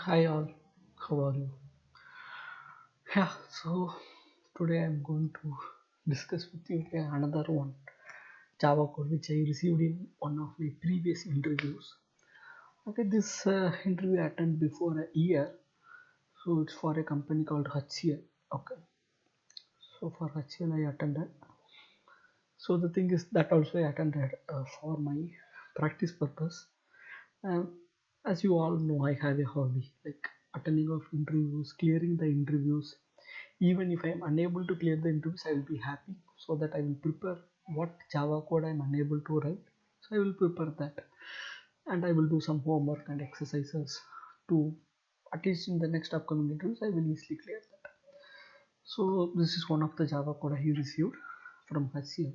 Hi all, how are you? Yeah, so today I'm going to discuss with you another one Java code which I received in one of my previous interviews. Okay, this interview I attended before a year, so it's for a company called HCL. Okay, so for HCL I attended. So the thing is that also I attended for my practice purpose. Um, as you all know, I have a hobby like attending of interviews, clearing the interviews. Even if I am unable to clear the interviews, I will be happy so that I will prepare what Java code I am unable to write. So I will prepare that and I will do some homework and exercises to at least in the next upcoming interviews I will easily clear that. So this is one of the Java code I received from HCL.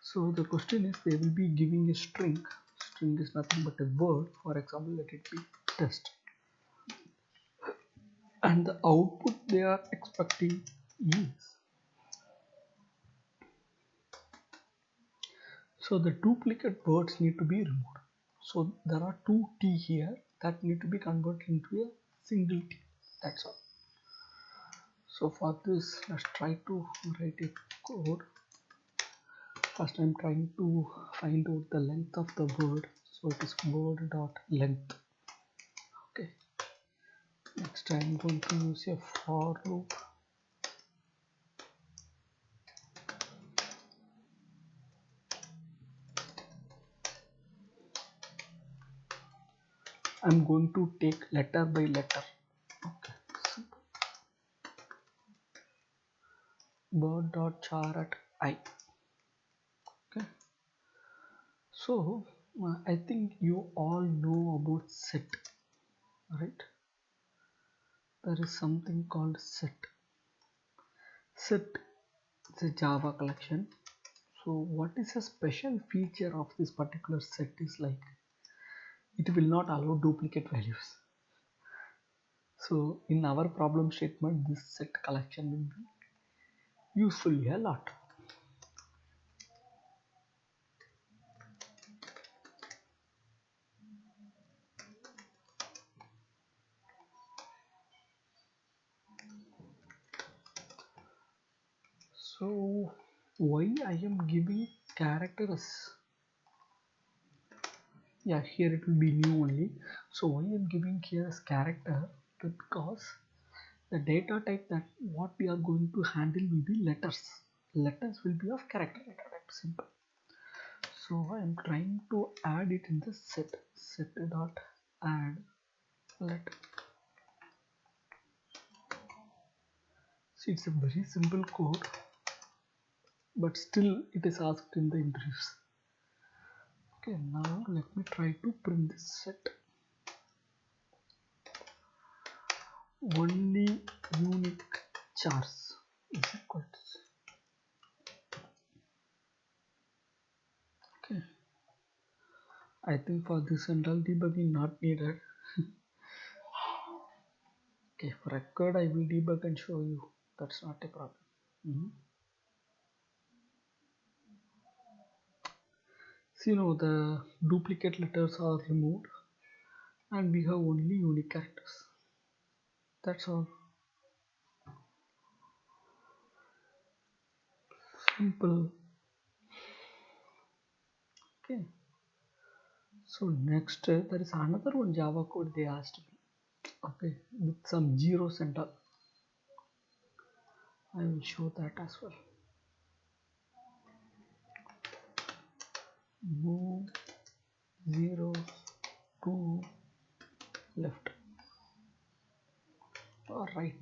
So the question is they will be giving a string. String is nothing but a word. For example, let it be test. And the output they are expecting is, so the duplicate words need to be removed. So there are two T here that need to be converted into a single T. That's all. So for this, let's try to write a code. First, I'm trying to find out the length of the word. So it is word dot length. Okay. Next, I'm going to use a for loop. I'm going to take letter by letter. Okay. Word dot char at I. Okay. So I think you all know about set, right? There is something called set. Set is a Java collection. So what is a special feature of this particular set is like it will not allow duplicate values. So in our problem statement, this set collection will be useful a lot. So why I am giving characters? Yeah, here it will be new only. So why I am giving here as character? Because the data type that what we are going to handle will be letters. Letters will be of character data type, simple. So I am trying to add it in the set dot add letter. See, it's a very simple code, but still it is asked in the interviews. Okay, now let me try to print this set. Only unique chars is equal to. Okay, I think for this central debugging not needed. Okay, for record I will debug and show you. That's not a problem. See, now the duplicate letters are removed and we have only unique characters. That's all. Simple. Okay. So next there is another one Java code they asked me. Okay, with some zeros and all. I will show that as well. Move zeros to left or right.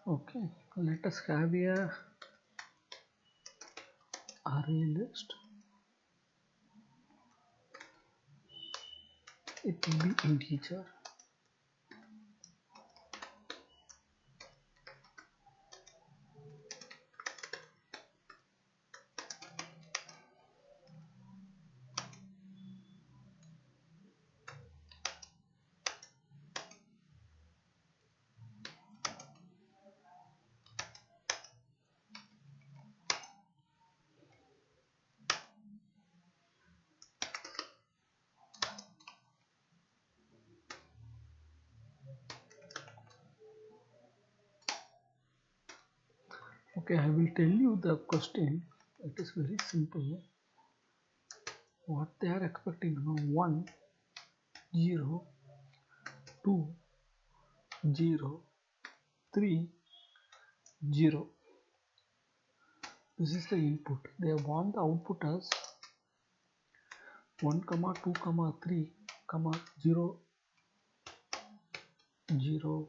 Okay, let us have a array list. It will be integer. Okay, I will tell you the question. It is very simple. What they are expecting now: 1, 0, 2, 0, 3, 0. This is the input. They want the output as 1, 2, 3, 0, 0,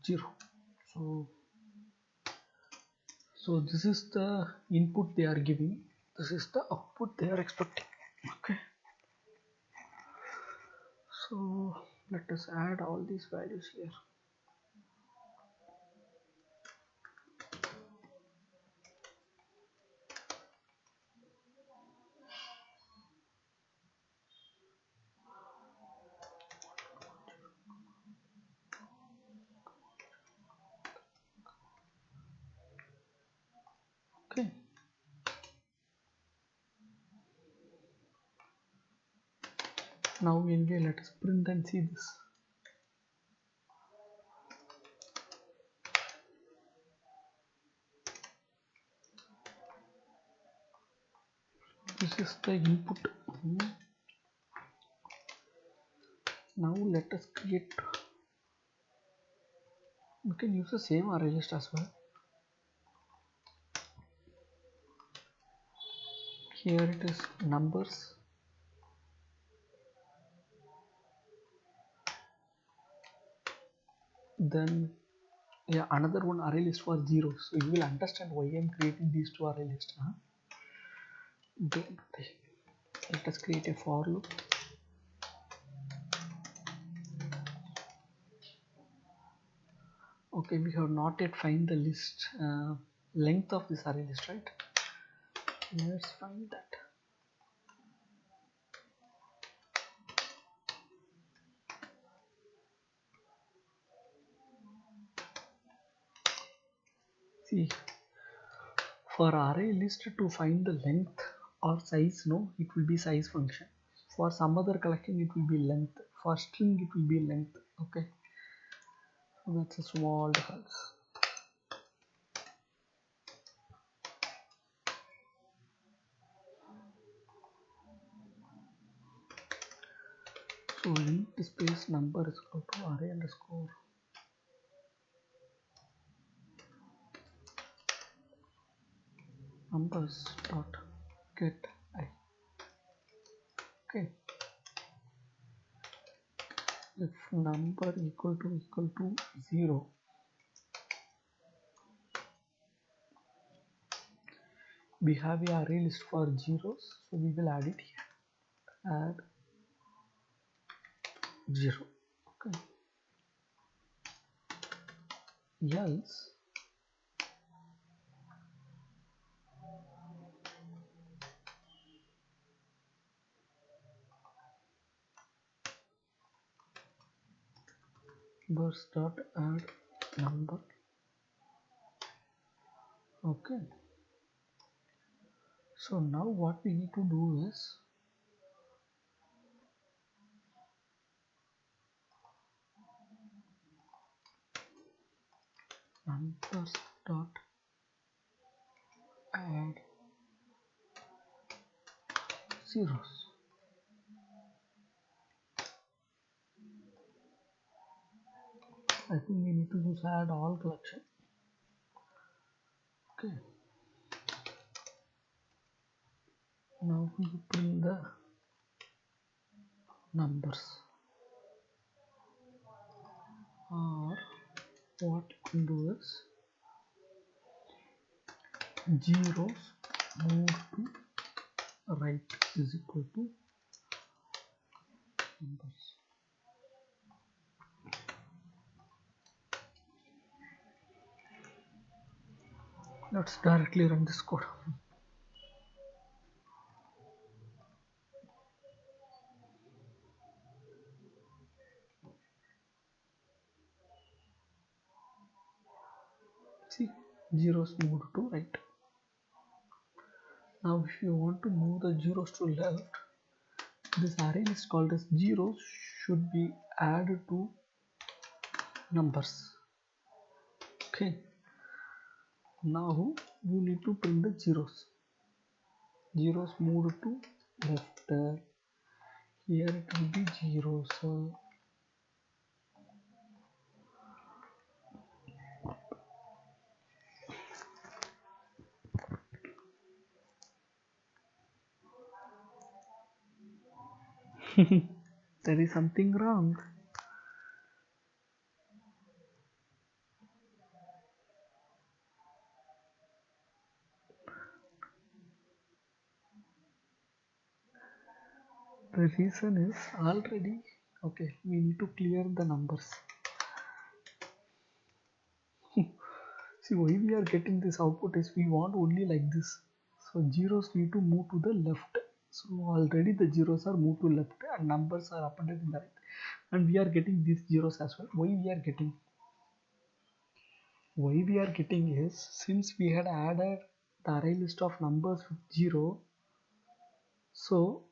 0. So this is the input they are giving. This is the output they are expecting. Okay. So let us add all these values here. Okay. Now anyway, let us print and see this. This is the input. Now let us create. We can use the same array list as well. Here it is numbers. Then yeah, another one array list for zeros. So you will understand why I am creating these two array lists. Then let us create a for loop. Okay, we have not yet find the list length of this array list, right? Let's find that. See, for array list to find the length or size, no, it will be size function. For some other collection, it will be length. For string, it will be length. Okay, so that's a small difference. So int space number is equal to array underscore numbers dot get I. Okay, if number equal to 0, we have a array list for zeros, so we will add it here. Add 0. Okay, else burst dot add number. Okay, so now what we need to do is numbers dot add zeros. I think we need to use add all collection. Okay, now we print the numbers, or what you can do is zeros moved to right is equal to numbers. Let's directly run this code. See, zeros moved to right. Now if you want to move the zeros to left, this array is called as zeros should be added to numbers. Okay, Now we need to print the zeros. Zeros moved to left. Here it will be zeros. There is something wrong. The reason is already okay. We need to clear the numbers. See why we are getting this output is we want only like this. So zeros need to move to the left. So already the zeros are moved to left and numbers are appended in the right. And we are getting these zeros as well. Why we are getting? Why we are getting is since we had added the array list of numbers with 0, so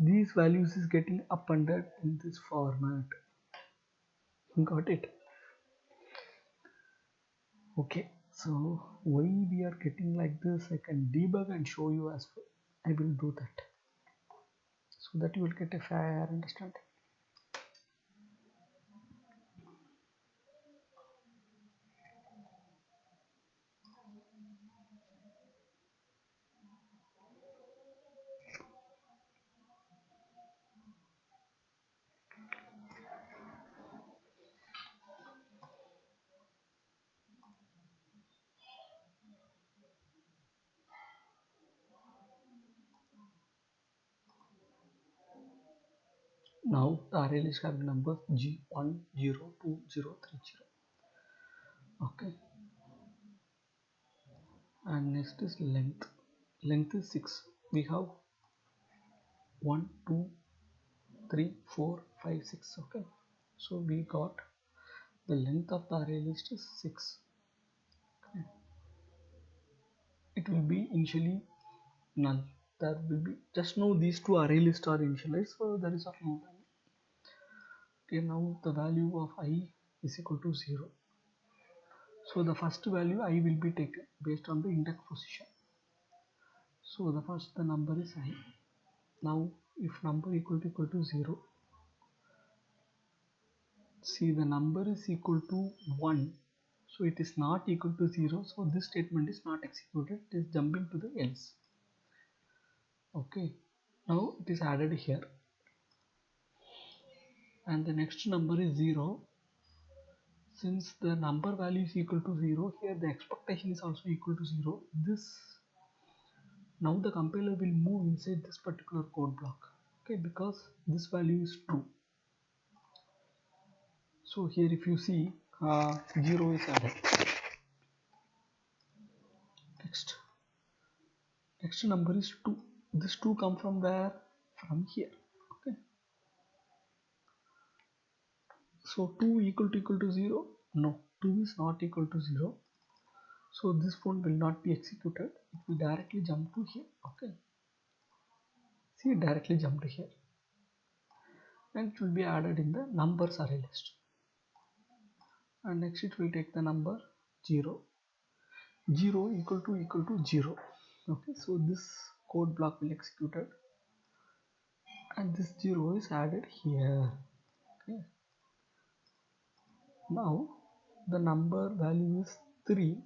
these values is getting appended in this format. Got it? Okay, so why we are getting like this, I can debug and show you as well. I will do that so that you will get a fair understanding. Now the array list having numbers G1, 0, 2, 0, 3, 0. Okay, and next is length. Length is 6. We have 1, 2, 3, 4, 5, 6. Okay, so we got the length of the array list is 6. Okay. It will be initially null. There will be just now these two array lists are initialized, so there is of no value. Okay, now the value of I is equal to 0. So the first value I will be taken based on the index position. So the number is I. Now if number equal to 0, see the number is equal to 1, so it is not equal to 0, so this statement is not executed, it is jumping to the else. Okay, now it is added here and the next number is 0. Since the number value is equal to 0, here the expectation is also equal to 0. Now the compiler will move inside this particular code block, okay, because this value is true. So here if you see 0 is added. Next number is 2. This 2 come from where? From here. Okay, so 2 equal to 0? No, 2 is not equal to 0. So this phone will not be executed. It will directly jump to here. Okay, see, it directly jumped here and it will be added in the numbers array list. And next it will take the number 0. 0 equal to 0. Okay, so this code block will executed and this 0 is added here. Okay, now the number value is 3.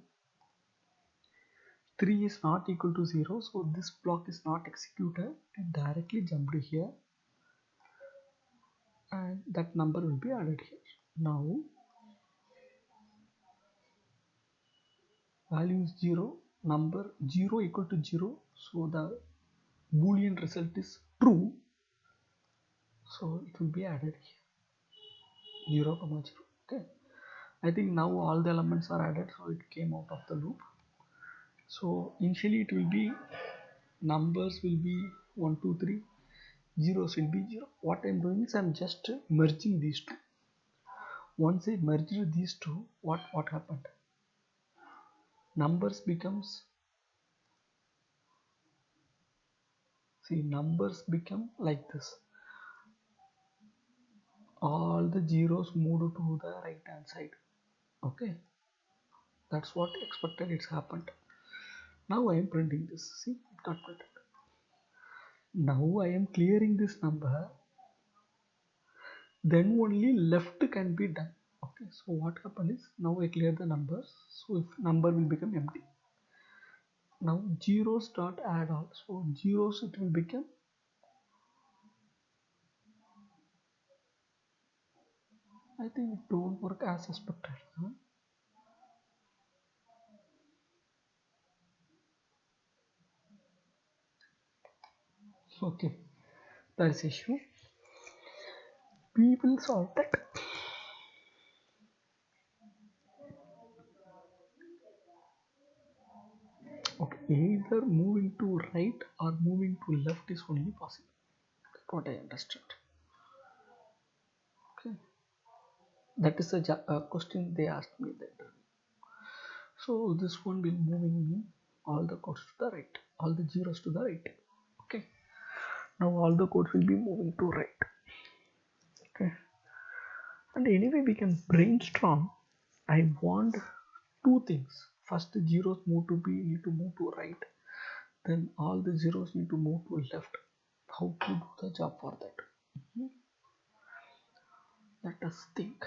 3 is not equal to 0, so this block is not executed. It directly jumped here and that number will be added here. Now value is 0, number 0 equal to 0, so the boolean result is true, so it will be added here 0, 0. Okay, I think now all the elements are added, so it came out of the loop. So initially it will be numbers will be 1, 2, 3, zeros will be 0. What I am doing is I am just merging these two. Once I merged these two, what happened? Numbers becomes, see, numbers become like this. All the zeros moved to the right hand side. Okay, That's what expected, it's happened. Now I am printing this. See, it got printed. Now I am clearing this number, then only left can be done. Okay, so what happened is, now I clear the numbers, so if number will become empty. Now zeros dot add all, so zeros it will become, I think it don't work as expected. Huh? Okay, that's issue. We will solve that. Okay, either moving to right or moving to left is only possible. That's what I understood. Okay, that is a question they asked me that. So this one will moving me all the codes to the right, all the zeros to the right. Okay, now all the codes will be moving to right. Okay, and anyway we can brainstorm. I want two things. First, the zeros need to move to right. Then all the zeros need to move to left. How to do the job for that? Let us think.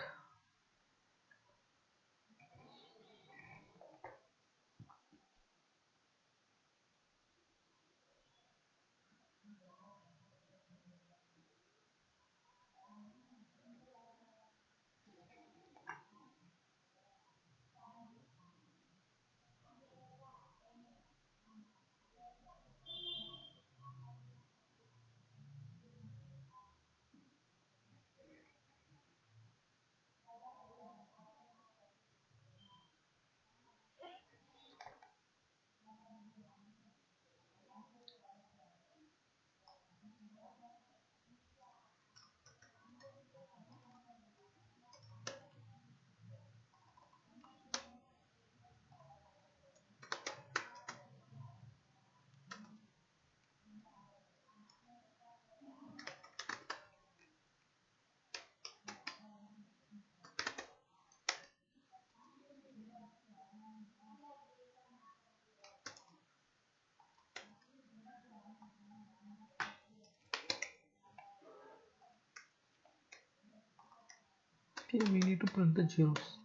Okay, we need to print the zeros.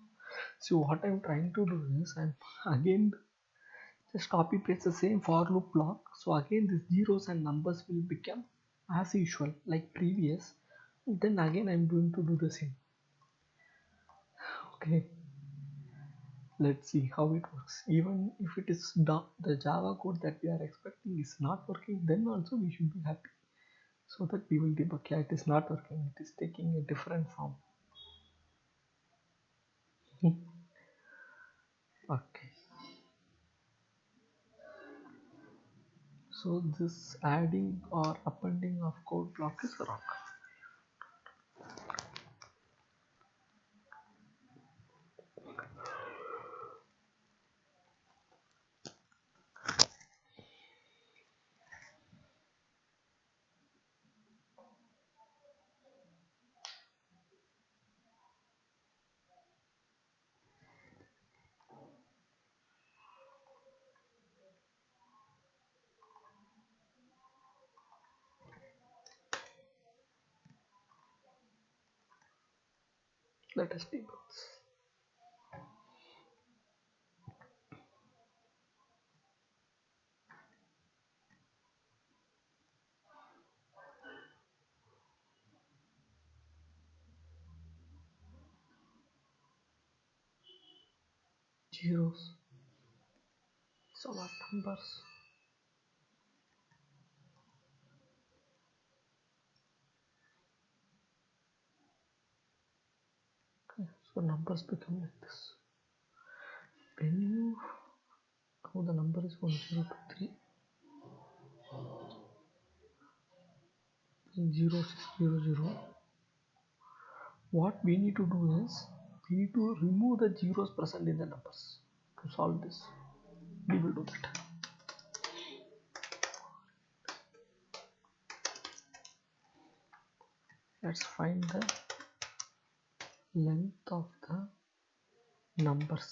So what I'm trying to do is, I'm again just copy paste the same for loop block. So again these zeros and numbers will become as usual like previous. Then again I'm going to do the same. Okay, let's see how it works. Even if it is done, the Java code that we are expecting is not working, then also we should be happy. So that we will debug, yeah, it is not working, it is taking a different form. Okay, so this adding or appending of code block is wrong. Let us debug. Zeros, some are numbers. Okay, so numbers become like this. When you, now the number is 1023, 0600. What we need to do is, we need to remove the zeros present in the numbers. To solve this, we will do that. Let's find the length of the numbers.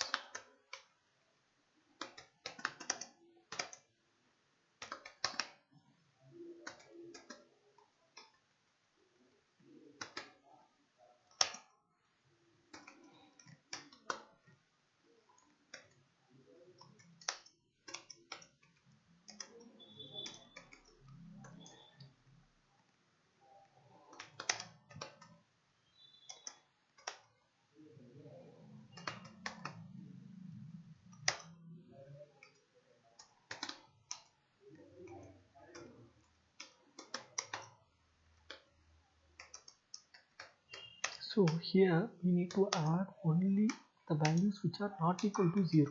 So here we need to add only the values which are not equal to 0.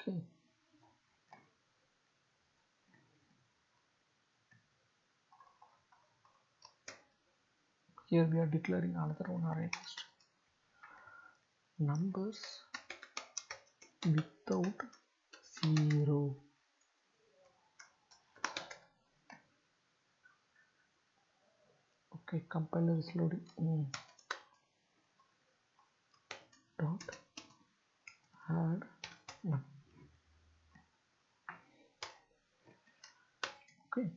Okay. Here we are declaring another one array list. Numbers without 0. Okay, compiler is loading. Dot add num. Okay.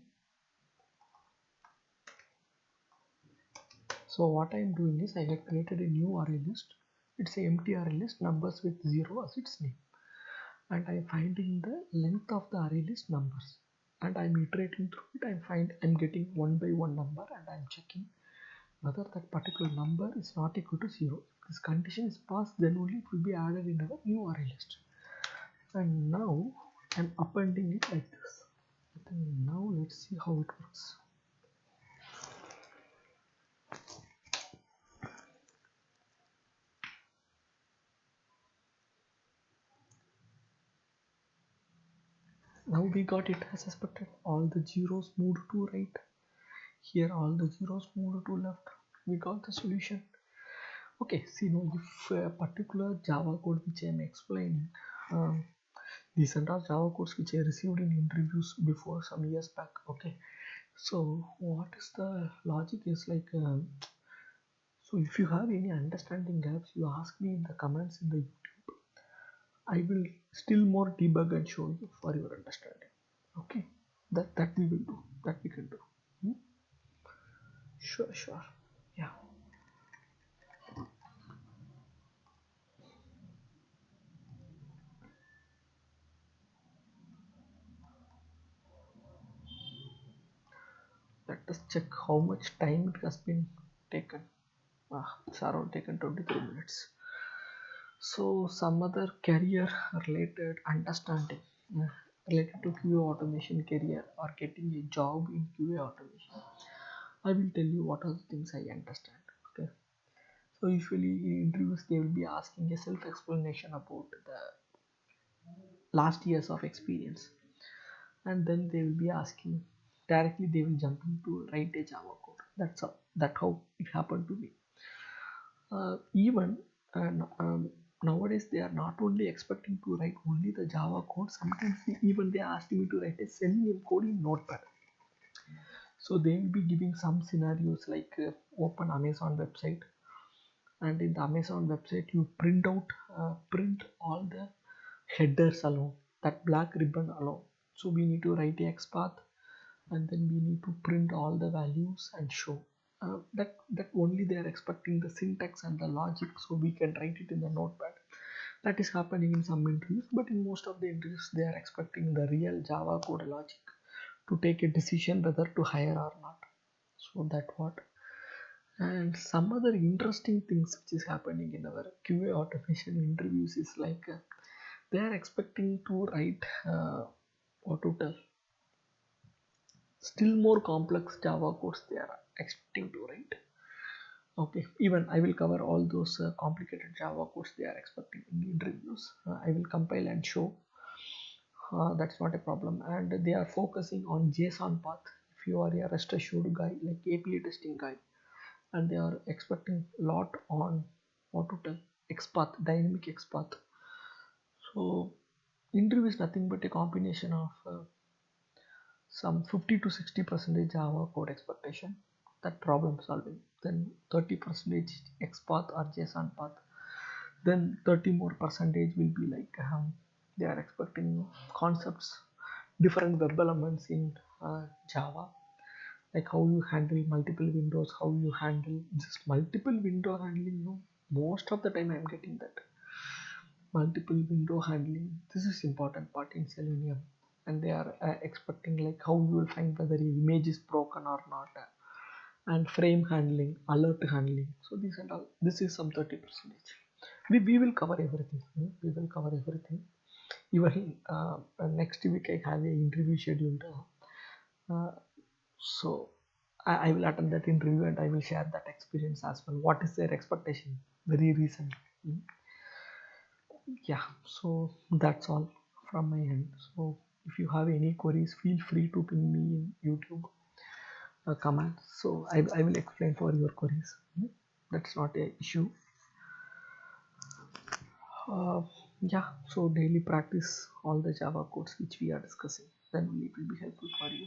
So what I am doing is I have created a new array list. It's an empty array list, numbers with 0 as its name. And I am finding the length of the array list numbers. And I'm iterating through it. I'm getting one by one number, and I'm checking whether that particular number is not equal to 0. If this condition is passed, then only it will be added in our new array list. And now I'm appending it like this. And now let's see how it works. Now we got it as expected. All the zeros moved to right. Here all the zeros moved to left. We got the solution. Okay, see now if a particular Java code which I am explaining, these are Java codes which I received in interviews before some years back. Okay, so what is the logic is like, so if you have any understanding gaps, you ask me in the comments in the YouTube. I will still more debug and show you for your understanding. Okay, that we will do, that we can do. Sure, yeah. Let us check how much time it has been taken. It's around taken 23 minutes. So some other career related understanding related to QA automation career or getting a job in QA automation. I will tell you what are the things I understand. Okay. So usually in interviews they will be asking a self-explanation about the last years of experience, and then they will be asking directly. They will jump into write a Java code. That's how it happened to me. Even nowadays they are not only expecting to write only the Java code. Sometimes even they ask me to write a Selenium code in Notepad. So they will be giving some scenarios like open Amazon website, and in the Amazon website you print all the headers alone, that black ribbon alone. So we need to write a XPath, and then we need to print all the values and show. That only they are expecting the syntax and the logic, so we can write it in the notepad. That is happening in some interviews, but in most of the interviews they are expecting the real Java code logic to take a decision whether to hire or not. So that what. And some other interesting things which is happening in our QA automation interviews is like they are expecting to write what to tell, still more complex Java codes they are expecting to write. Okay, even I will cover all those complicated Java codes they are expecting in the interviews. I will compile and show. That's not a problem. And they are focusing on JSON path. If you are a rest assured guy, like API testing guy, and they are expecting a lot on what to tell XPath, dynamic XPath. So interview is nothing but a combination of some 50 to 60% Java code expectation, that problem solving, then 30% XPath or JSON path, then 30 more percentage will be like they are expecting concepts, different web elements in Java, like how you handle multiple windows, how you handle just multiple window handling. No, most of the time I'm getting that multiple window handling. This is important part in Selenium, and they are expecting like how you will find whether your image is broken or not, and frame handling, alert handling. So this and all, this is some 30%. We will cover everything. We will cover everything. Even next week I have an interview scheduled. So I will attend that interview and I will share that experience as well. What is their expectation? Very recent. Mm. Yeah, so that's all from my end. So if you have any queries, feel free to ping me in YouTube comment. So I will explain for your queries. Mm. That's not a issue. Uh, yeah, so daily practice all the Java codes which we are discussing. Then only it will be helpful for you.